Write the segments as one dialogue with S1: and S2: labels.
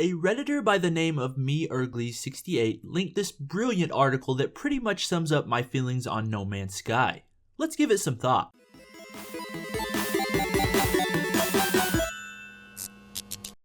S1: A Redditor by the name of MeErgly68 linked this brilliant article that pretty much sums up my feelings on No Man's Sky. Let's give it some thought.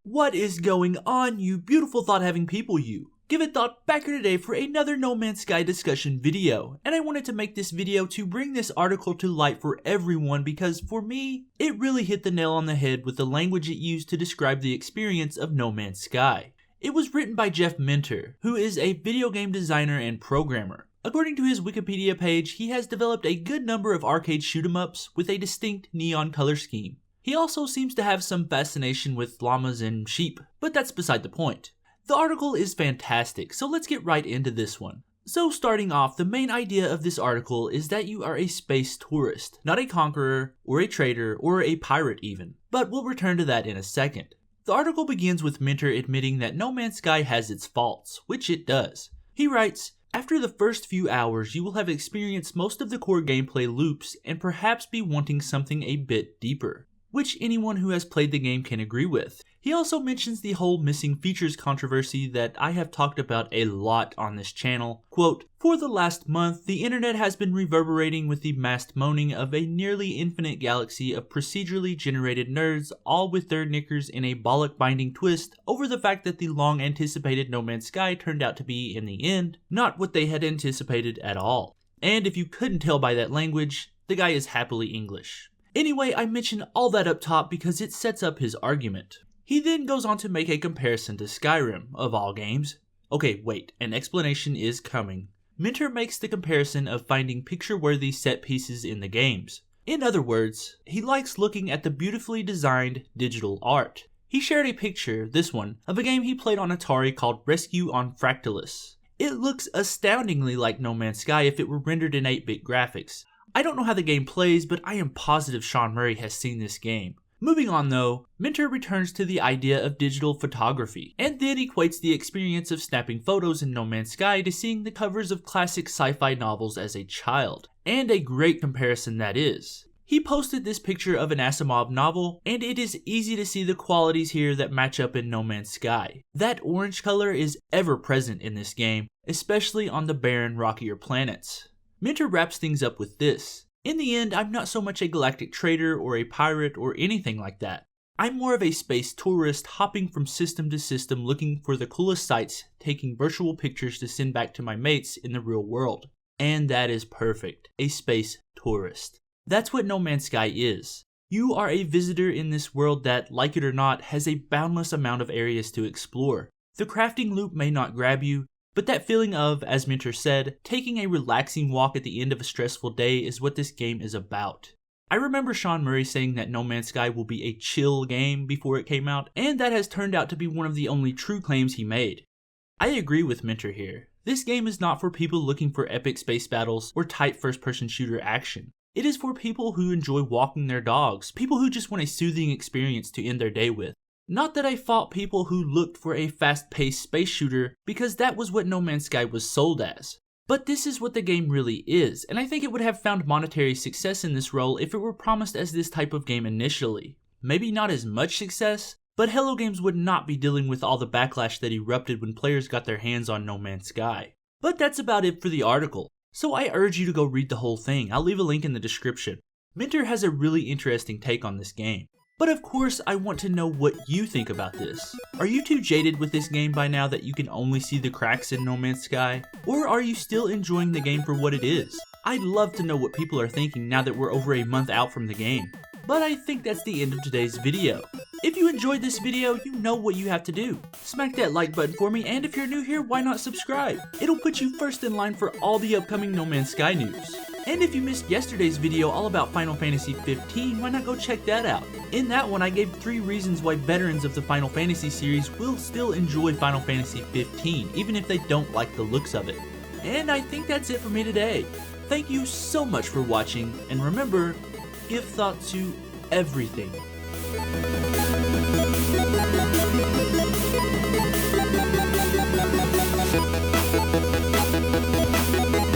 S1: What is going on, you beautiful thought-having people, you? Give it thought back here today for another No Man's Sky discussion video, and I wanted to make this video to bring this article to light for everyone because for me, it really hit the nail on the head with the language it used to describe the experience of No Man's Sky. It was written by Jeff Minter, who is a video game designer and programmer. According to his Wikipedia page, he has developed a good number of arcade shoot-'em-ups with a distinct neon color scheme. He also seems to have some fascination with llamas and sheep, but that's beside the point. The article is fantastic, so let's get right into this one. So starting off, the main idea of this article is that you are a space tourist, not a conqueror, or a trader, or a pirate even. But we'll return to that in a second. The article begins with Minter admitting that No Man's Sky has its faults, which it does. He writes, "After the first few hours, you will have experienced most of the core gameplay loops and perhaps be wanting something a bit deeper," which anyone who has played the game can agree with. He also mentions the whole missing features controversy that I have talked about a lot on this channel. Quote, "For the last month, the internet has been reverberating with the massed moaning of a nearly infinite galaxy of procedurally generated nerds, all with their knickers in a bollock-binding twist over the fact that the long-anticipated No Man's Sky turned out to be, in the end, not what they had anticipated at all." And if you couldn't tell by that language, the guy is happily English. Anyway, I mention all that up top because it sets up his argument. He then goes on to make a comparison to Skyrim, of all games. Okay, wait, an explanation is coming. Minter makes the comparison of finding picture-worthy set pieces in the games. In other words, he likes looking at the beautifully designed digital art. He shared a picture, this one, of a game he played on Atari called Rescue on Fractalus. It looks astoundingly like No Man's Sky if it were rendered in 8-bit graphics. I don't know how the game plays, but I am positive Sean Murray has seen this game. Moving on though, Minter returns to the idea of digital photography, and then equates the experience of snapping photos in No Man's Sky to seeing the covers of classic sci-fi novels as a child. And a great comparison that is. He posted this picture of an Asimov novel, and it is easy to see the qualities here that match up in No Man's Sky. That orange color is ever present in this game, especially on the barren, rockier planets. Minter wraps things up with this. "In the end, I'm not so much a galactic trader or a pirate or anything like that. I'm more of a space tourist hopping from system to system looking for the coolest sights, taking virtual pictures to send back to my mates in the real world." And that is perfect. A space tourist. That's what No Man's Sky is. You are a visitor in this world that, like it or not, has a boundless amount of areas to explore. The crafting loop may not grab you, but that feeling of, as Minter said, taking a relaxing walk at the end of a stressful day is what this game is about. I remember Sean Murray saying that No Man's Sky will be a chill game before it came out, and that has turned out to be one of the only true claims he made. I agree with Minter here. This game is not for people looking for epic space battles or tight first-person shooter action. It is for people who enjoy walking their dogs, people who just want a soothing experience to end their day with. Not that I fault people who looked for a fast-paced space shooter, because that was what No Man's Sky was sold as. But this is what the game really is, and I think it would have found monetary success in this role if it were promised as this type of game initially. Maybe not as much success, but Hello Games would not be dealing with all the backlash that erupted when players got their hands on No Man's Sky. But that's about it for the article, so I urge you to go read the whole thing. I'll leave a link in the description. Minter has a really interesting take on this game. But of course, I want to know what you think about this. Are you too jaded with this game by now that you can only see the cracks in No Man's Sky? Or are you still enjoying the game for what it is? I'd love to know what people are thinking now that we're over a month out from the game. But I think that's the end of today's video. If you enjoyed this video, you know what you have to do. Smack that like button for me, and if you're new here, why not subscribe? It'll put you first in line for all the upcoming No Man's Sky news. And if you missed yesterday's video all about Final Fantasy 15, why not go check that out? In that one, I gave 3 reasons why veterans of the Final Fantasy series will still enjoy Final Fantasy 15, even if they don't like the looks of it. And I think that's it for me today. Thank you so much for watching, and remember, give thought to everything.